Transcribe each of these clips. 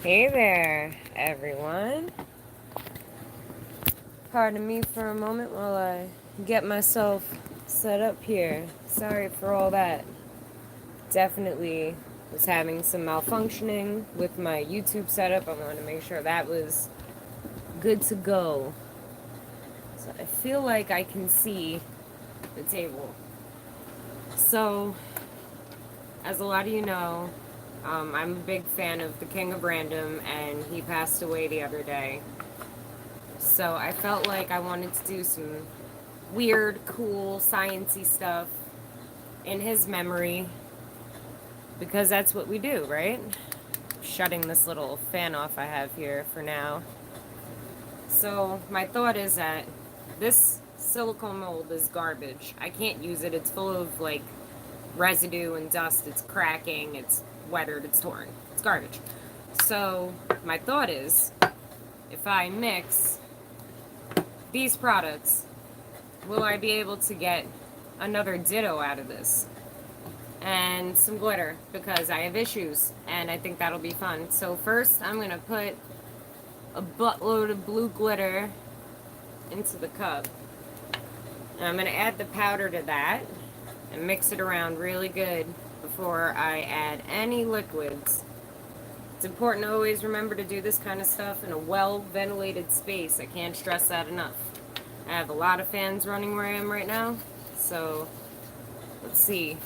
Hey there, everyone. Pardon me for a moment while I get myself set up here. Sorry for all that. Definitely was having some malfunctioning with my YouTube setup. I wanted to make sure that was good to go. So I feel like I can see the table. So, as a lot of you know, I'm a big fan of the King of Random, and he passed away the other day. So I felt like I wanted to do some weird, cool, sciencey stuff in his memory, because that's what we do, right? Shutting this little fan off I have here for now. So my thought is that this silicone mold is garbage. I can't use it. It's full of like residue and dust. It's cracking. It's weathered. It's torn. It's garbage. So my thought is, if I mix these products, will I be able to get another ditto out of this? And some glitter, because I have issues, and I think that'll be fun. So first, I'm going to put a buttload of blue glitter into the cup. And I'm going to add the powder to that and mix it around really good before I add any liquids. It's important to always remember to do this kind of stuff in a well-ventilated space. I can't stress that enough. I have a lot of fans running where I am right now, so let's see.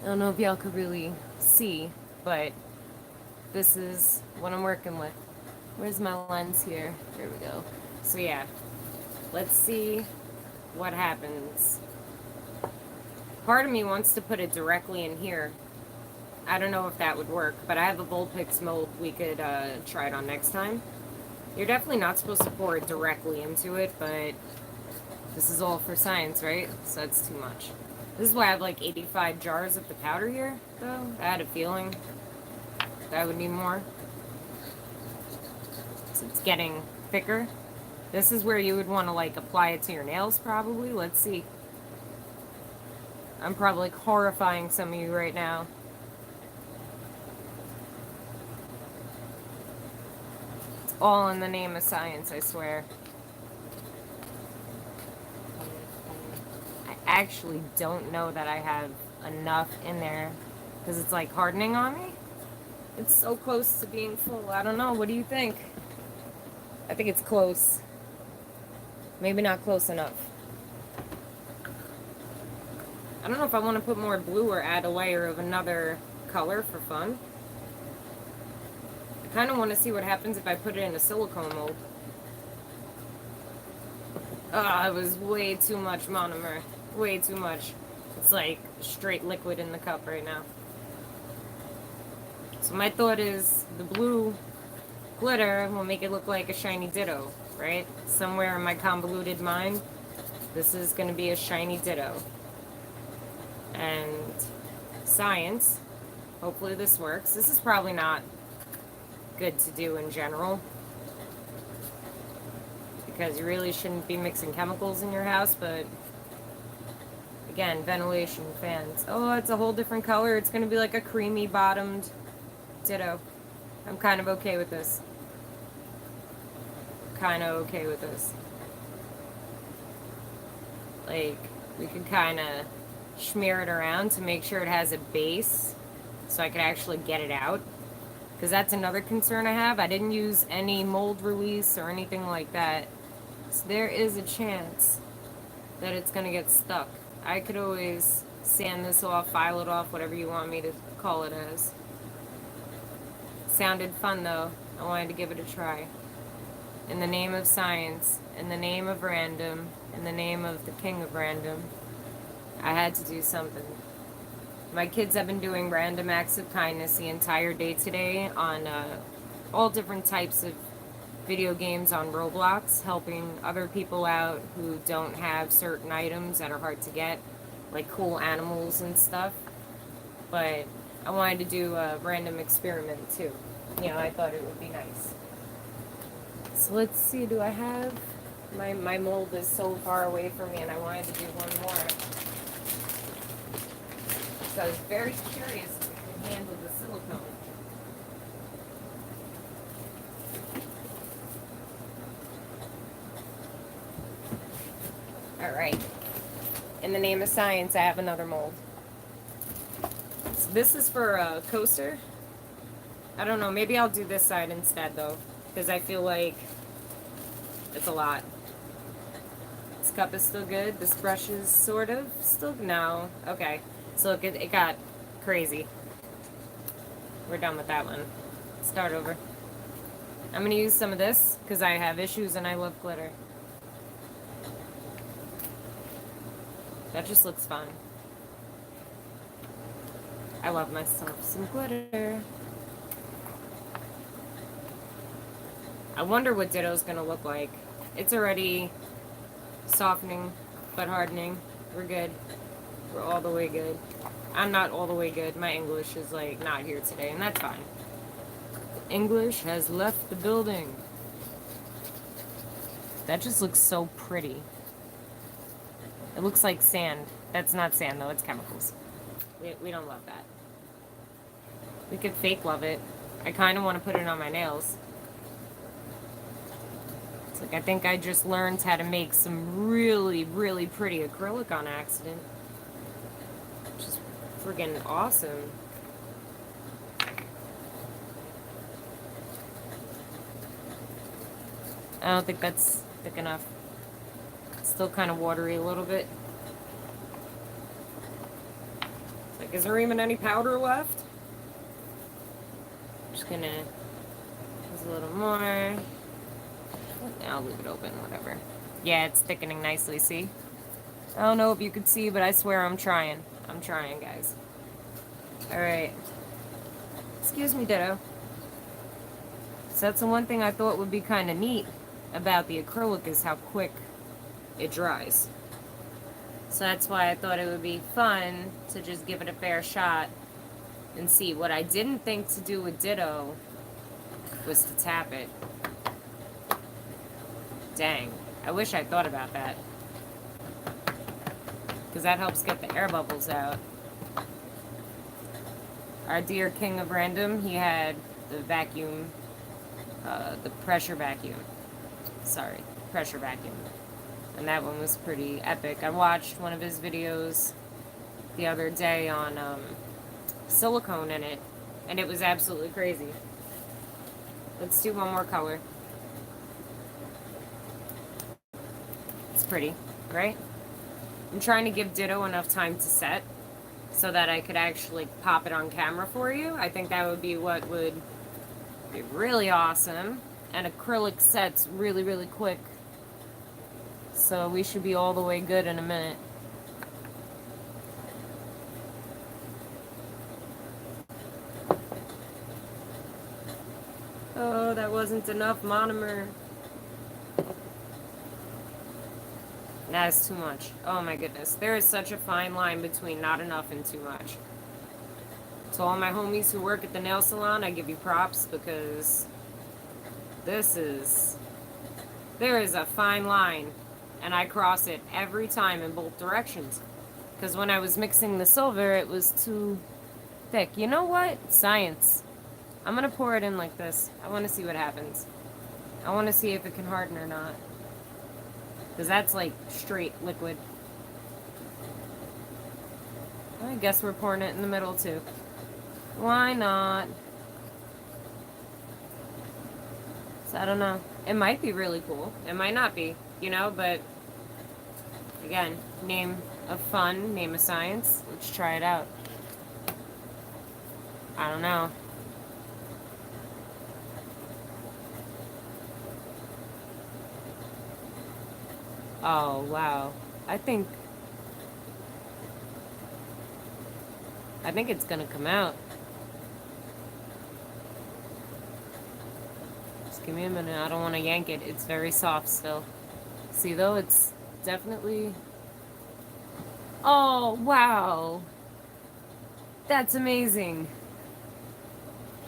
I don't know if y'all could really see, but this is what I'm working with. Where's my lens here? There we go. So yeah, let's see what happens. Part of me wants to put it directly in here. I don't know if that would work, but I have a Volpix mold we could try it on next time. You're definitely not supposed to pour it directly into it, but this is all for science, right? So that's too much. This is why I have like 85 jars of the powder here, though. I had a feeling that I would need more. So it's getting thicker. This is where you would want to like apply it to your nails, probably. Let's see. I'm probably horrifying some of you right now. It's all in the name of science, I swear. I actually don't know that I have enough in there because it's like hardening on me. It's so close to being full. I don't know. What do you think? I think it's close. Maybe not close enough. I don't know if I want to put more blue or add a layer of another color for fun. I kind of want to see what happens if I put it in a silicone mold. It was way too much monomer. Way too much. It's like straight liquid in the cup right now. So my thought is the blue glitter will make it look like a shiny ditto, right? Somewhere in my convoluted mind, this is going to be a shiny ditto. And science, hopefully this works. This is probably not good to do in general, because you really shouldn't be mixing chemicals in your house, but again, ventilation, fans. Oh, it's a whole different color. It's going to be like a creamy bottomed ditto. I'm kind of okay with this. Like, we could kind of smear it around to make sure it has a base so I could actually get it out. Because that's another concern I have. I didn't use any mold release or anything like that. So there is a chance that it's going to get stuck. I could always sand this off, file it off, whatever you want me to call it as. Sounded fun though. I wanted to give it a try. In the name of science, in the name of random, in the name of the King of Random, I had to do something. My kids have been doing random acts of kindness the entire day today on all different types of video games on Roblox, helping other people out who don't have certain items that are hard to get, like cool animals and stuff. But I wanted to do a random experiment too. You know, I thought it would be nice. So let's see, do I have... My mold is so far away from me, and I wanted to do one more. So I was very curious if it could handle the silicone. Alright. In the name of science, I have another mold. So this is for a coaster. I don't know, maybe I'll do this side instead though, because I feel like it's a lot. This cup is still good. This brush is sort of still, no. Okay. So look, it got crazy. We're done with that one. Start over. I'm going to use some of this because I have issues and I love glitter. That just looks fun. I love myself some glitter. I wonder what Ditto's going to look like. It's already softening but hardening. We're good. We're all the way good. I'm not all the way good. My English is like not here today, and that's fine. English has left the building. That just looks so pretty. It looks like sand. That's not sand though, it's chemicals. We don't love that. We could fake love it. I kind of want to put it on my nails. It's like I think I just learned how to make some really, really pretty acrylic on accident. Which is friggin' awesome. I don't think that's thick enough. It's still kind of watery a little bit. It's like, is there even any powder left? Just gonna use a little more. I'll leave it open, whatever. Yeah, it's thickening nicely, see? I don't know if you could see, but I swear I'm trying. I'm trying, guys. Alright. Excuse me, Ditto. So that's the one thing I thought would be kind of neat about the acrylic is how quick it dries. So that's why I thought it would be fun to just give it a fair shot and see. What I didn't think to do with Ditto was to tap it. Dang. I wish I thought about that. Because that helps get the air bubbles out. Our dear king of random, he had the vacuum, the pressure vacuum. Sorry, pressure vacuum. And that one was pretty epic. I watched one of his videos the other day on silicone in it, and it was absolutely crazy. Let's do one more color. It's pretty, right? I'm trying to give Ditto enough time to set so that I could actually pop it on camera for you. I think that would be what would be really awesome. And acrylic sets really, really quick. So we should be all the way good in a minute. Oh, that wasn't enough monomer. That's too much. Oh my goodness. There is such a fine line between not enough and too much. To all my homies who work at the nail salon, I give you props because there is a fine line, and I cross it every time in both directions. Because when I was mixing the silver, it was too thick. You know what? Science. I'm going to pour it in like this. I want to see what happens. I want to see if it can harden or not. Because that's like straight liquid. I guess we're pouring it in the middle too. Why not? So I don't know. It might be really cool. It might not be, you know, but again, name of fun, name of science. Let's try it out. I don't know. Oh, wow. I think it's gonna come out. Just give me a minute. I don't want to yank it. It's very soft still. See, though, it's definitely... Oh, wow. That's amazing.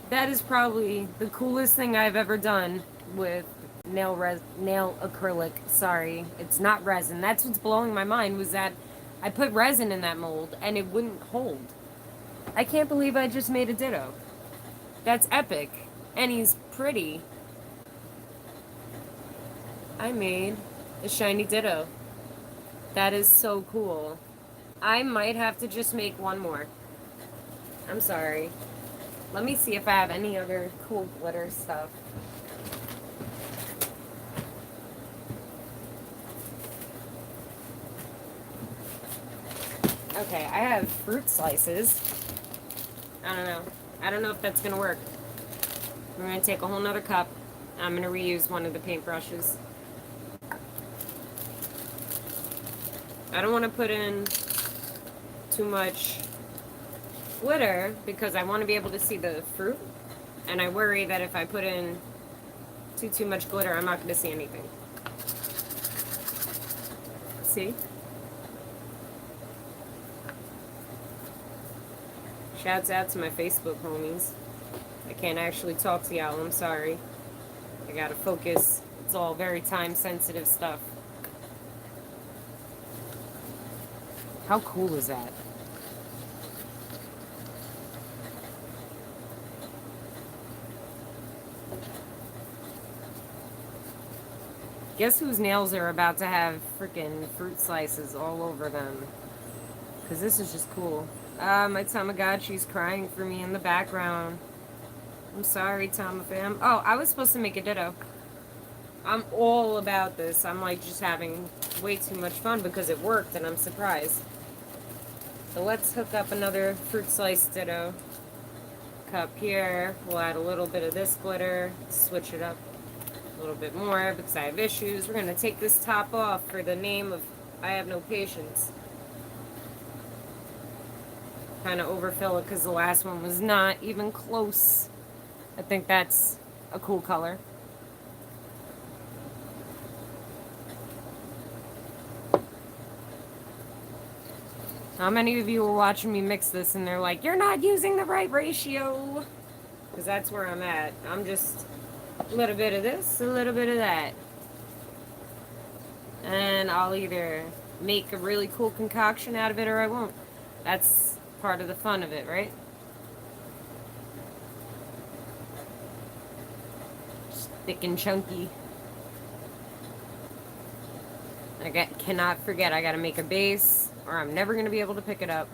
That is probably the coolest thing I've ever done with nail acrylic. Sorry, it's not resin. That's what's blowing my mind, was that I put resin in that mold and it wouldn't hold. I can't believe I just made a Ditto. That's epic. And he's pretty. I made a shiny Ditto. That is so cool. I might have to just make one more. I'm sorry. Let me see if I have any other cool glitter stuff. Okay, I have fruit slices. I don't know. I don't know if that's gonna work. We're gonna take a whole nother cup. I'm gonna reuse one of the paintbrushes. I don't want to put in too much glitter because I want to be able to see the fruit, and I worry that if I put in too much glitter, I'm not going to see anything. See? Shouts out to my Facebook homies. I can't actually talk to y'all, I'm sorry. I gotta focus. It's all very time sensitive stuff. How cool is that? Guess whose nails are about to have freaking fruit slices all over them? Because this is just cool. My Tamagotchi's crying for me in the background. I'm sorry, Tamafam. Oh, I was supposed to make a ditto. I'm all about this. I'm like just having way too much fun because it worked and I'm surprised. So let's hook up another fruit slice ditto cup here. We'll add a little bit of this glitter, switch it up a little bit more because I have issues. We're going to take this top off for the name of I Have No Patience. Kind of overfill it because the last one was not even close. I think that's a cool color. How many of you are watching me mix this and they're like, you're not using the right ratio? Because that's where I'm at. I'm just a little bit of this, a little bit of that. And I'll either make a really cool concoction out of it or I won't. That's part of the fun of it, right? Just thick and chunky. I cannot forget, I gotta make a base or I'm never going to be able to pick it up.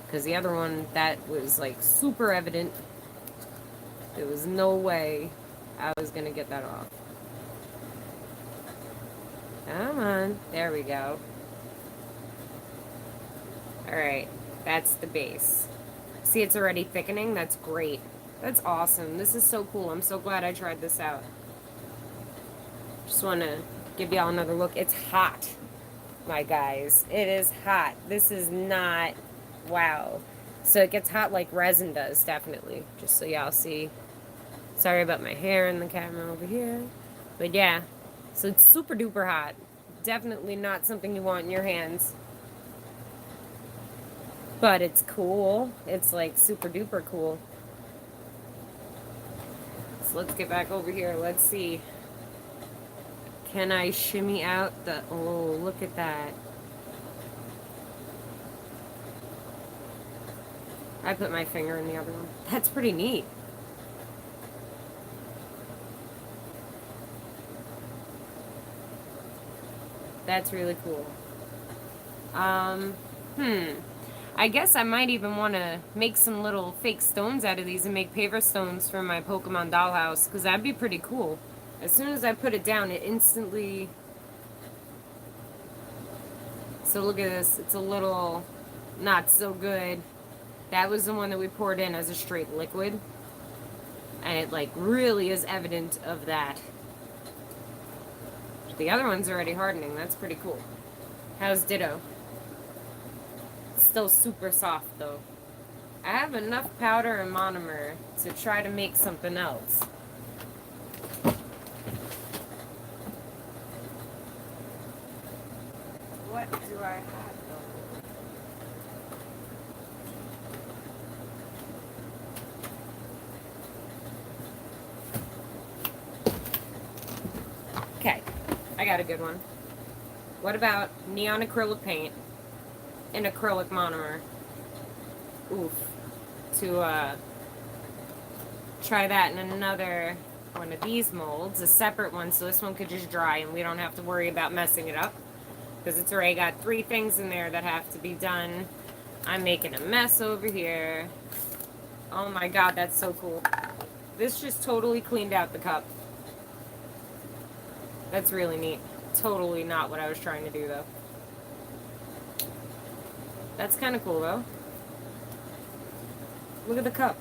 Because the other one, that was like super evident. There was no way I was going to get that off. Come on. There we go. Alright, that's the base. See, it's already thickening? That's great. That's awesome. This is so cool. I'm so glad I tried this out. Just want to give y'all another look. It's hot. My guys, it is hot. This is not, wow. So it gets hot like resin does, definitely. Just so y'all see. Sorry about my hair in the camera over here. But yeah, so it's super duper hot. Definitely not something you want in your hands. But it's cool. It's like super duper cool. So let's get back over here. Let's see. Can I shimmy out the... Oh, look at that. I put my finger in the other one. That's pretty neat. That's really cool. I guess I might even want to make some little fake stones out of these and make paver stones for my Pokemon dollhouse, because that'd be pretty cool. As soon as I put it down, it instantly... So look at this. It's a little not so good. That was the one that we poured in as a straight liquid. And it like really is evident of that. The other one's already hardening. That's pretty cool. How's Ditto? Still super soft though. I have enough powder and monomer to try to make something else. What do I have though? Okay, I got a good one. What about neon acrylic paint and acrylic monomer? Oof. To try that in another one of these molds, a separate one, so this one could just dry and we don't have to worry about messing it up. because it's already got 3 things in there that have to be done. I'm making a mess over here. Oh my god, that's so cool. This just totally cleaned out the cup. That's really neat. Totally not what I was trying to do, though. That's kind of cool, though. Look at the cup.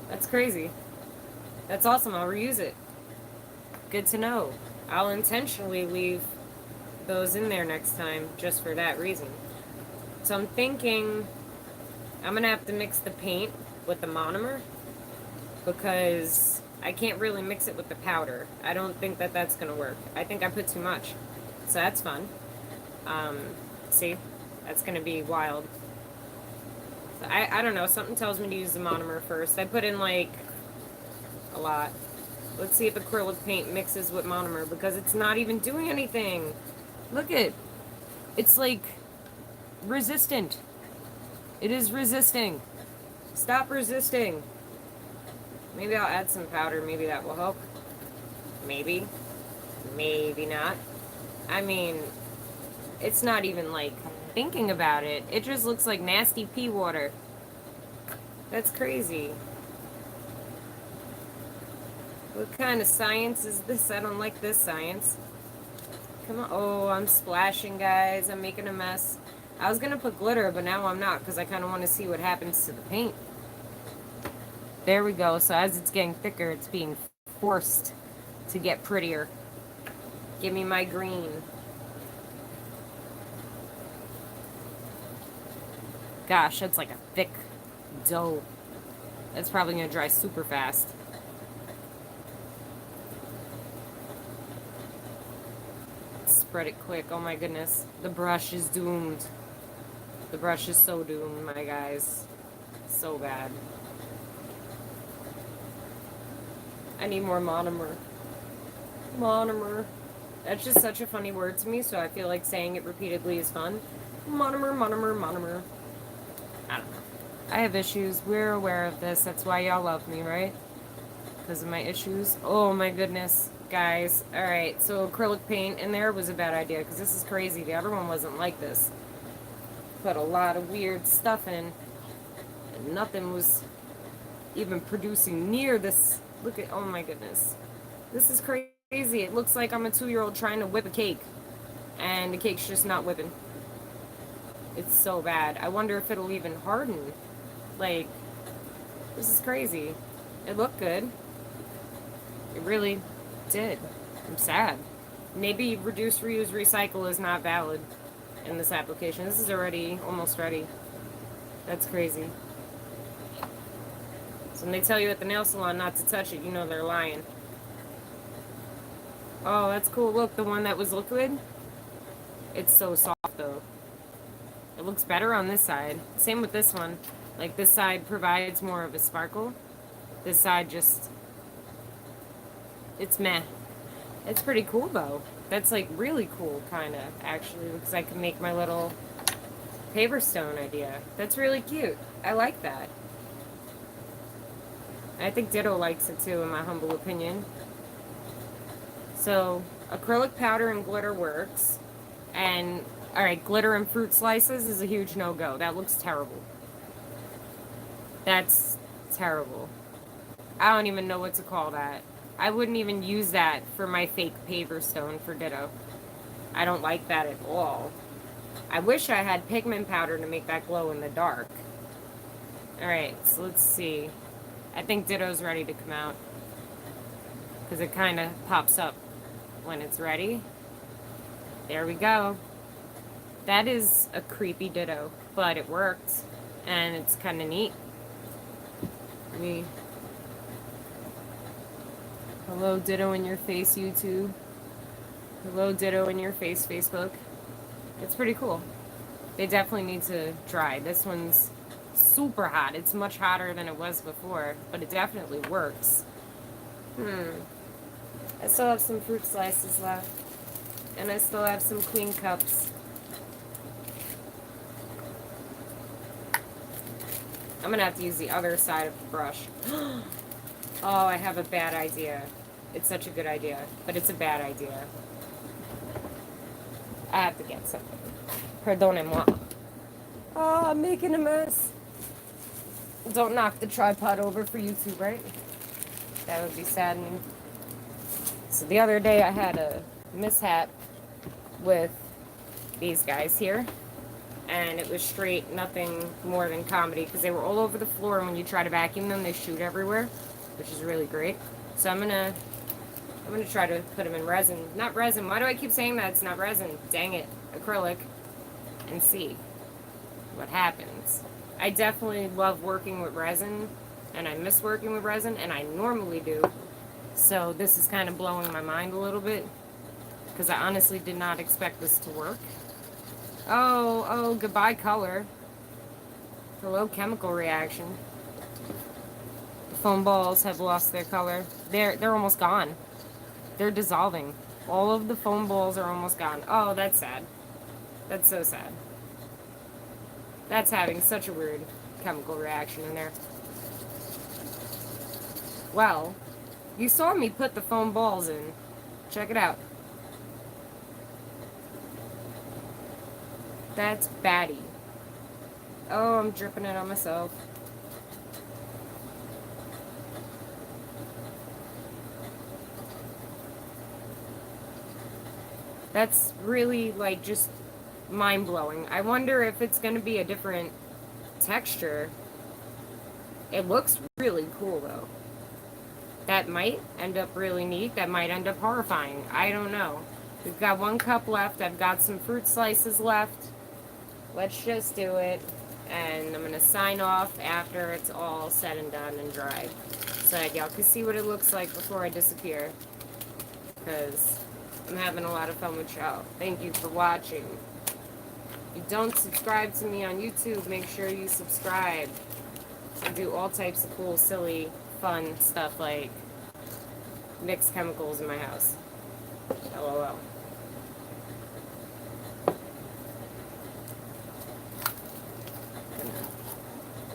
That's crazy. That's awesome. I'll reuse it. Good to know. I'll intentionally leave those in there next time just for that reason. So I'm thinking I'm going to have to mix the paint with the monomer because I can't really mix it with the powder. I don't think that that's going to work. I think I put too much. So that's fun. See? That's going to be wild. So I don't know. Something tells me to use the monomer first. I put in like a lot. Let's see if acrylic paint mixes with monomer because it's not even doing anything. Look it. It's like resistant. It is resisting. Stop resisting. Maybe I'll add some powder. Maybe that will help. Maybe. Maybe not. I mean, it's not even like thinking about it. It just looks like nasty pea water. That's crazy. What kind of science is this? I don't like this science. Come on. Oh, I'm splashing, guys. I'm making a mess. I was going to put glitter, but now I'm not because I kind of want to see what happens to the paint. There we go. So as it's getting thicker, it's being forced to get prettier. Give me my green. Gosh, that's like a thick dough. That's probably going to dry super fast. Spread it quick. Oh my goodness. The brush is doomed. The brush is so doomed, my guys. So bad. I need more monomer. Monomer. That's just such a funny word to me, so I feel like saying it repeatedly is fun. Monomer, monomer, monomer. I don't know. I have issues. We're aware of this. That's why y'all love me, right? Because of my issues. Oh my goodness. Guys. Alright, so acrylic paint in there was a bad idea, because this is crazy. The other one wasn't like this. Put a lot of weird stuff in, and nothing was even producing near this. Look at, oh my goodness. This is crazy. It looks like I'm a 2-year-old trying to whip a cake, and the cake's just not whipping. It's so bad. I wonder if it'll even harden. Like, this is crazy. It looked good. It really did. I'm sad. Maybe reduce, reuse, recycle is not valid in this application. This is already almost ready. That's crazy. So when they tell you at the nail salon not to touch it, you know they're lying. Oh, that's cool. Look, the one that was liquid, it's so soft though. It looks better on this side. Same with this one. Like, this side provides more of a sparkle. This side just, it's meh. It's pretty cool though. That's like really cool, kind of, actually, because I can make my little paver stone idea. That's really cute. I like that. I think Ditto likes it too, in my humble opinion. So, acrylic powder and glitter works. And, alright, glitter and fruit slices is a huge no-go. That looks terrible. That's terrible. I don't even know what to call that. I wouldn't even use that for my fake paver stone for Ditto. I don't like that at all. I wish I had pigment powder to make that glow in the dark. Alright, so let's see. I think Ditto's ready to come out, because it kind of pops up when it's ready. There we go. That is a creepy Ditto, but it worked, and it's kind of neat. Hello, Ditto in your face, YouTube. Hello, Ditto in your face, Facebook. It's pretty cool. They definitely need to dry. This one's super hot. It's much hotter than it was before, but it definitely works. I still have some fruit slices left, and I still have some clean cups. I'm gonna have to use the other side of the brush. Oh, I have a bad idea. It's such a good idea, but it's a bad idea. I have to get something. Pardonnez-moi. Oh, I'm making a mess. Don't knock the tripod over for YouTube, right? That would be saddening. So the other day I had a mishap with these guys here. And it was straight nothing more than comedy because they were all over the floor, and when you try to vacuum them, they shoot everywhere, which is really great. So I'm gonna try to put them in resin. Not resin. Why do I keep saying that? It's not resin. Dang it. Acrylic. And see what happens. I definitely love working with resin, and I miss working with resin, and I normally do. So this is kind of blowing my mind a little bit because I honestly did not expect this to work. Oh, goodbye color. Hello chemical reaction. The foam balls have lost their color. They're almost gone. They're dissolving. All of the foam balls are almost gone. Oh, that's sad. That's so sad. That's having such a weird chemical reaction in there. Well, you saw me put the foam balls in. Check it out. That's batty. Oh, I'm dripping it on myself. That's really, like, just mind-blowing. I wonder if it's going to be a different texture. It looks really cool, though. That might end up really neat. That might end up horrifying. I don't know. We've got 1 cup left. I've got some fruit slices left. Let's just do it. And I'm going to sign off after it's all said and done and dried. So that y'all can see what it looks like before I disappear. Because I'm having a lot of fun with y'all. Thank you for watching. If you don't subscribe to me on YouTube, make sure you subscribe. I do all types of cool, silly, fun stuff like mix chemicals in my house. LOL.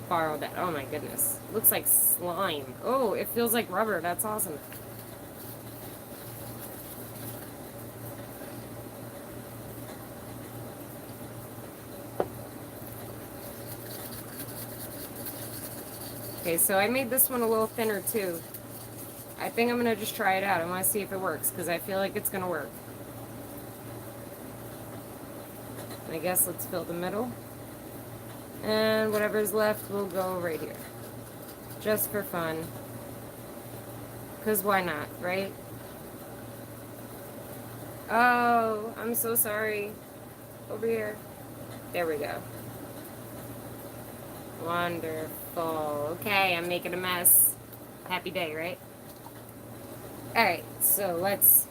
Borrow that. Oh my goodness. Looks like slime. Oh, it feels like rubber. That's awesome. Okay, so I made this one a little thinner too. I think I'm going to just try it out. I want to see if it works because I feel like it's going to work. I guess let's fill the middle. And whatever's left will go right here. Just for fun. Because why not, right? Oh, I'm so sorry. Over here. There we go. Wonderful. Okay, I'm making a mess. Happy day, right? Alright, so let's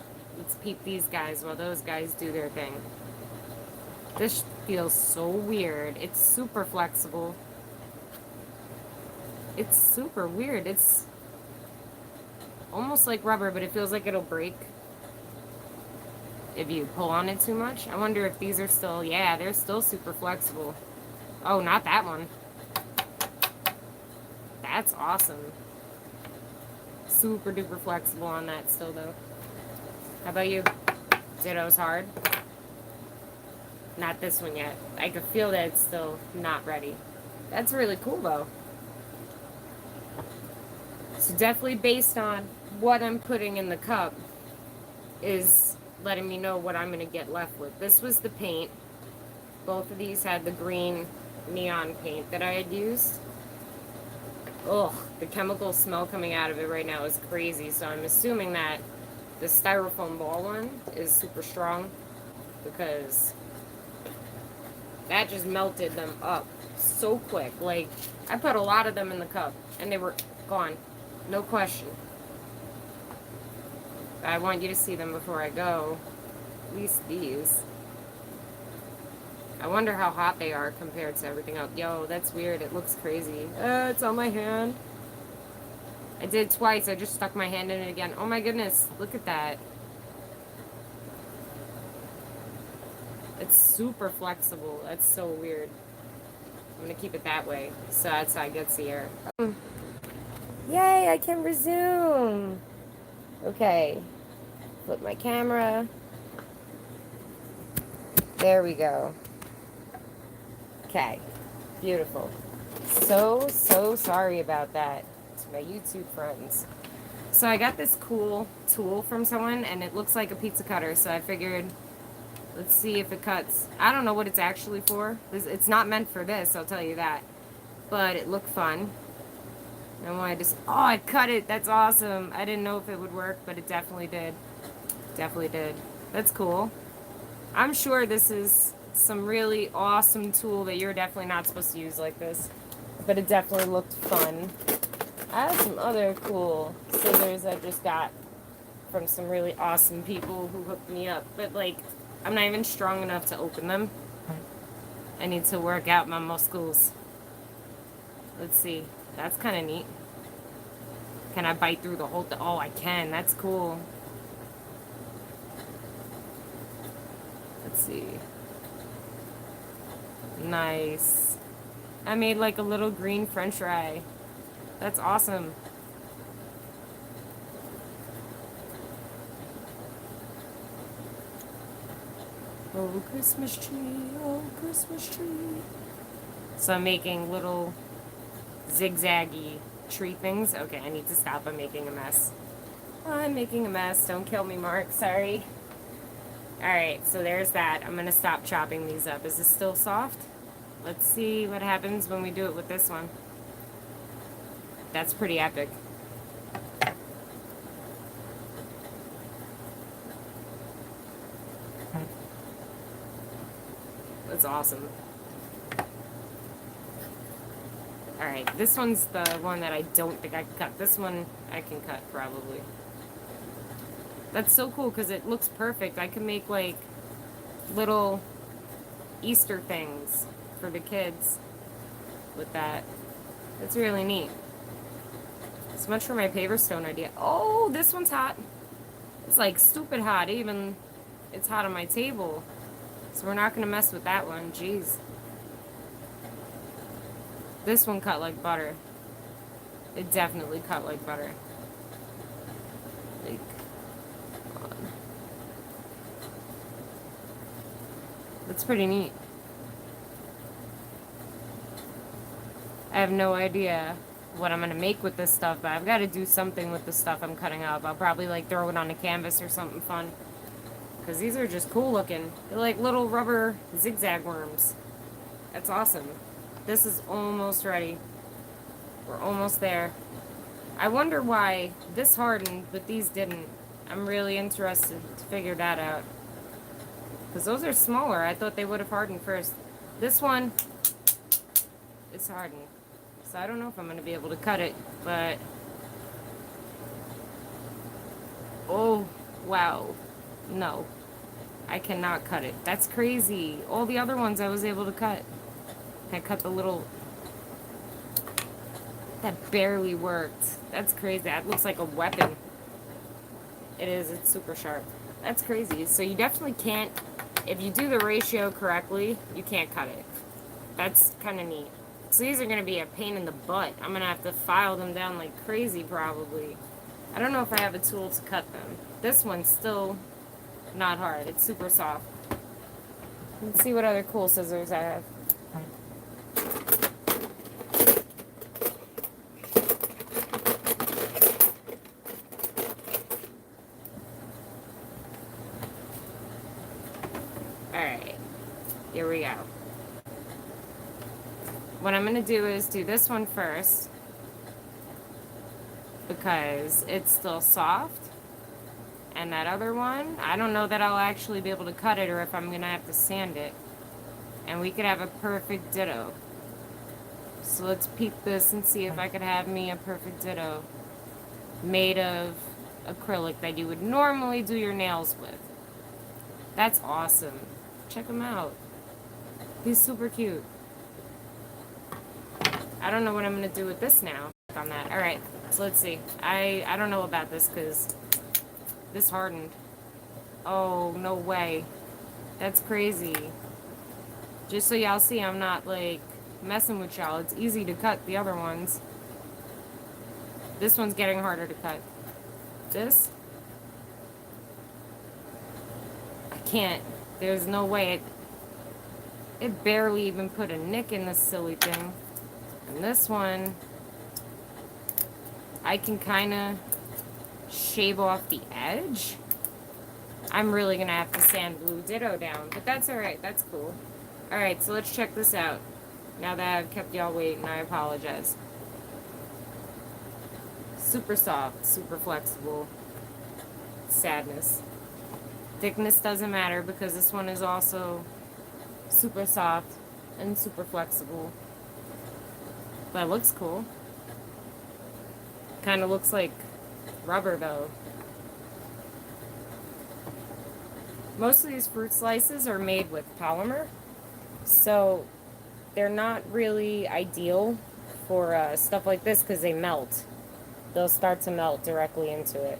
peep these guys while those guys do their thing. This feels so weird. It's super flexible. It's super weird. It's almost like rubber, but it feels like it'll break if you pull on it too much. I wonder if these are still, yeah, they're still super flexible. Oh, not that one. That's awesome. Super duper flexible on that still, though. How about you? Ditto's hard. Not this one yet. I could feel that it's still not ready. That's really cool, though. So definitely based on what I'm putting in the cup is letting me know what I'm going to get left with. This was the paint. Both of these had the green neon paint that I had used. Ugh, the chemical smell coming out of it right now is crazy. So I'm assuming that the styrofoam ball one is super strong because that just melted them up so quick. Like, I put a lot of them in the cup and they were gone. No question. I want you to see them before I go. At least these. I wonder how hot they are compared to everything else. Yo, that's weird. It looks crazy. It's on my hand. I did twice. I just stuck my hand in it again. Oh my goodness. Look at that. It's super flexible. That's so weird. I'm going to keep it that way so that's how it gets the air. Yay, I can resume. Okay. Flip my camera. There we go. Okay. Beautiful. So sorry about that to my YouTube friends. So I got this cool tool from someone, and it looks like a pizza cutter, so I figured, let's see if it cuts. I don't know what it's actually for. It's not meant for this, I'll tell you that. But it looked fun. And when I just, oh, I cut it. That's awesome. I didn't know if it would work, but it definitely did. Definitely did. That's cool. I'm sure this is some really awesome tool that you're definitely not supposed to use like this. But it definitely looked fun. I have some other cool scissors I just got from some really awesome people who hooked me up. But, like, I'm not even strong enough to open them. I need to work out my muscles. Let's see. That's kind of neat. Can I bite through the whole thing? Oh, I can. That's cool. Let's see. Nice. I made like a little green french fry. That's awesome. Oh, Christmas tree, oh, Christmas tree. So I'm making little zigzaggy tree things. Okay, I need to stop. I'm making a mess. I'm making a mess. Don't kill me, Mark. Sorry. Alright, so there's that. I'm going to stop chopping these up. Is this still soft? Let's see what happens when we do it with this one. That's pretty epic. That's awesome. Alright, this one's the one that I don't think I can cut. This one I can cut, probably. That's so cool, because it looks perfect. I can make, like, little Easter things for the kids with that. That's really neat. So much for my paper stone idea. Oh, this one's hot. It's, like, stupid hot. Even, it's hot on my table. So we're not going to mess with that one. Jeez. This one cut like butter. It definitely cut like butter. Like, that's pretty neat. I have no idea what I'm going to make with this stuff, but I've got to do something with the stuff I'm cutting up. I'll probably like throw it on a canvas or something fun. Because these are just cool looking. They're like little rubber zigzag worms. That's awesome. This is almost ready. We're almost there. I wonder why this hardened, but these didn't. I'm really interested to figure that out. Because those are smaller. I thought they would have hardened first. This one is hardened. So I don't know if I'm going to be able to cut it, but... Oh, wow. No. I cannot cut it. That's crazy. All the other ones I was able to cut. I cut the little... That barely worked. That's crazy. That looks like a weapon. It is. It's super sharp. That's crazy. So you definitely can't... If you do the ratio correctly, you can't cut it. That's kind of neat. So these are going to be a pain in the butt. I'm going to have to file them down like crazy, probably. I don't know if I have a tool to cut them. This one's still not hard. It's super soft. Let's see what other cool scissors I have. Alright. Here we go. What I'm going to do is do this one first, because it's still soft, and that other one, I don't know that I'll actually be able to cut it or if I'm going to have to sand it, and we could have a perfect ditto. So let's peep this and see if I could have me a perfect ditto made of acrylic that you would normally do your nails with. That's awesome. Check him out. He's super cute. I don't know what I'm going to do with this now on that. Alright, so let's see. I don't know about this because this hardened. Oh, no way. That's crazy. Just so y'all see, I'm not, like, messing with y'all. It's easy to cut the other ones. This one's getting harder to cut. This? I can't. There's no way. It barely even put a nick in this silly thing. And this one, I can kind of shave off the edge. I'm really going to have to sand blue ditto down, but that's alright. That's cool. Alright, so let's check this out. Now that I've kept y'all waiting, I apologize. Super soft, super flexible. Sadness. Thickness doesn't matter because this one is also super soft and super flexible. But it looks cool. Kind of looks like rubber though. Most of these fruit slices are made with polymer, so they're not really ideal for stuff like this because they melt. They'll start to melt directly into it.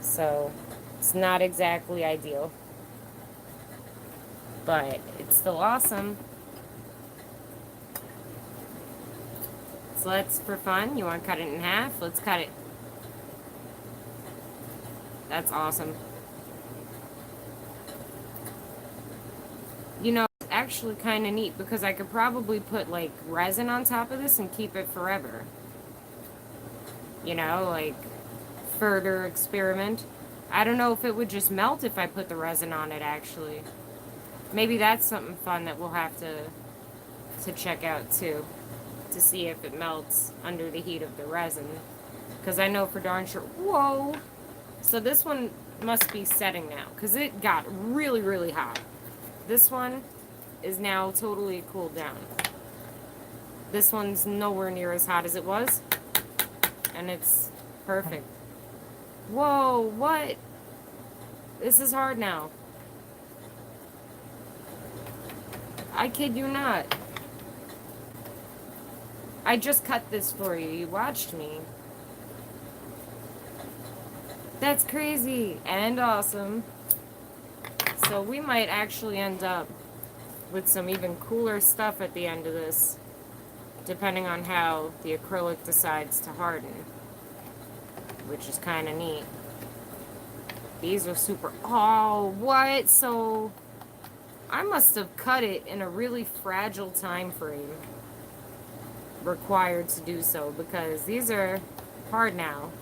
So it's not exactly ideal, but it's still awesome. So let's, for fun, you want to cut it in half? Let's cut it. That's awesome. You know, it's actually kind of neat because I could probably put like resin on top of this and keep it forever. You know, like further experiment. I don't know if it would just melt if I put the resin on it actually. Maybe that's something fun that we'll have to check out too. To see if it melts under the heat of the resin. Because I know for darn sure. Whoa! So this one must be setting now. Because it got really, really hot. This one is now totally cooled down. This one's nowhere near as hot as it was. And it's perfect. Whoa, what? This is hard now. I kid you not. I just cut this for you. You watched me. That's crazy and awesome. So we might actually end up with some even cooler stuff at the end of this, depending on how the acrylic decides to harden, which is kind of neat. These are super... Oh, what? So I must have cut it in a really fragile time frame required to do so, because these are hard now.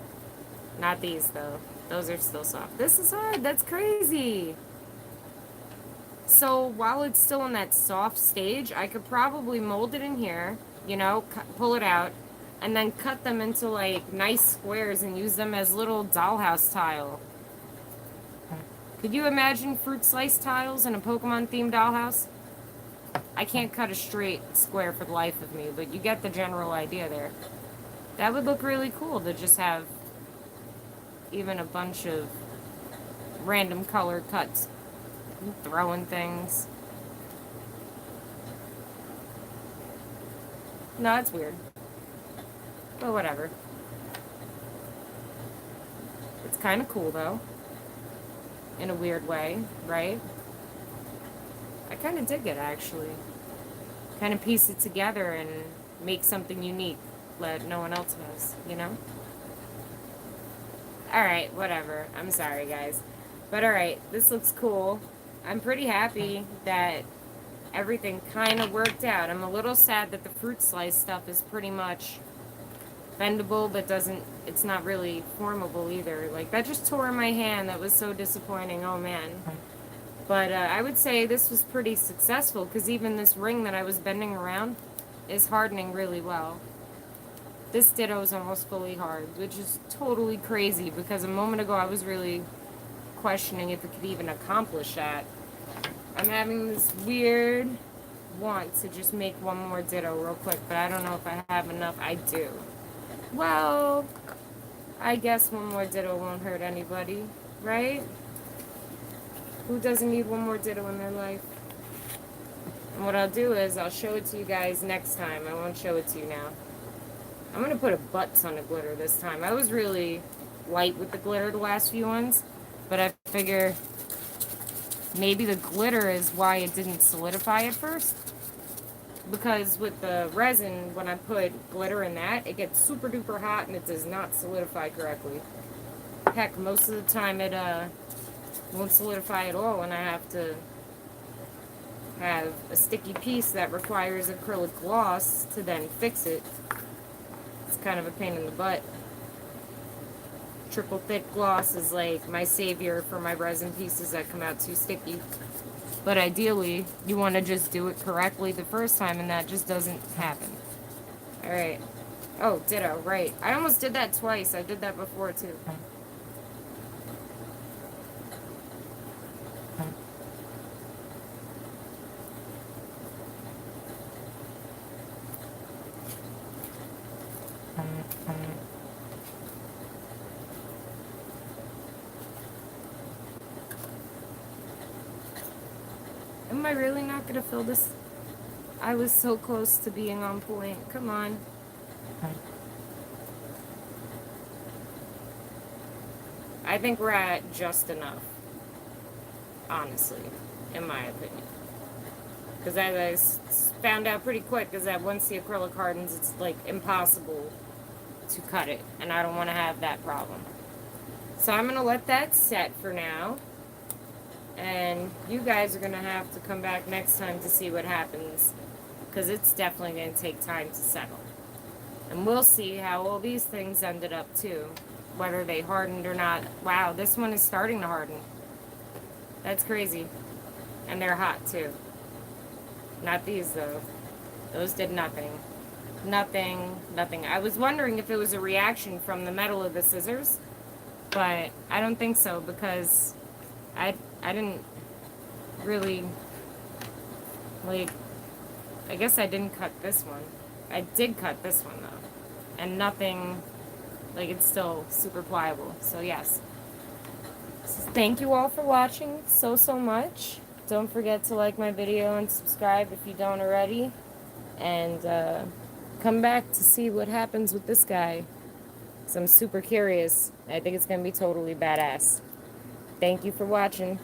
Not these though. Those are still soft. This is hard. That's crazy. So while it's still in that soft stage, I could probably mold it in here, you know, pull it out, and then cut them into like nice squares and use them as little dollhouse tile. Could you imagine fruit slice tiles in a Pokemon themed dollhouse? I can't cut a straight square for the life of me, but you get the general idea there. That would look really cool to just have even a bunch of random color cuts. Throwing things. No, it's weird. But whatever. It's kind of cool though. In a weird way, right? I kind of dig it actually. Kind of piece it together and make something unique that no one else has, you know? Alright, whatever. I'm sorry, guys. But alright, this looks cool. I'm pretty happy that everything kind of worked out. I'm a little sad that the fruit slice stuff is pretty much bendable, but it's not really formable either. Like, that just tore my hand. That was so disappointing. Oh, man. But I would say this was pretty successful, because even this ring that I was bending around is hardening really well. This ditto is almost fully hard, which is totally crazy, because a moment ago I was really questioning if it could even accomplish that. I'm having this weird want to just make one more ditto real quick, but I don't know if I have enough. I do. Well, I guess one more ditto won't hurt anybody, right? Who doesn't need one more ditto in their life? And what I'll do is I'll show it to you guys next time. I won't show it to you now. I'm going to put a butt ton of glitter this time. I was really light with the glitter the last few ones, but I figure maybe the glitter is why it didn't solidify at first. Because with the resin, when I put glitter in that, it gets super duper hot and it does not solidify correctly. Heck, most of the time it won't solidify at all, and I have to have a sticky piece that requires acrylic gloss to then fix it. It's kind of a pain in the butt. Triple thick gloss is like my savior for my resin pieces that come out too sticky. But ideally, you want to just do it correctly the first time, and that just doesn't happen. Alright. Oh, ditto, right. I almost did that twice. I did that before, too. Am I really not going to fill this? I was so close to being on point. Come on. I think we're at just enough. Honestly, in my opinion. Because as I found out pretty quick is that once the acrylic hardens, it's like impossible to cut it. And I don't want to have that problem. So I'm going to let that set for now. And you guys are going to have to come back next time to see what happens. Because it's definitely going to take time to settle. And we'll see how all these things ended up too. Whether they hardened or not. Wow, this one is starting to harden. That's crazy. And they're hot too. Not these though. Those did nothing. Nothing. I was wondering if it was a reaction from the metal of the scissors. But I don't think so because I didn't really, like, I guess I didn't cut this one. I did cut this one though. And nothing, like, it's still super pliable. So yes. So thank you all for watching so much. Don't forget to like my video and subscribe if you don't already. And come back to see what happens with this guy. So I'm super curious. I think it's going to be totally badass. Thank you for watching.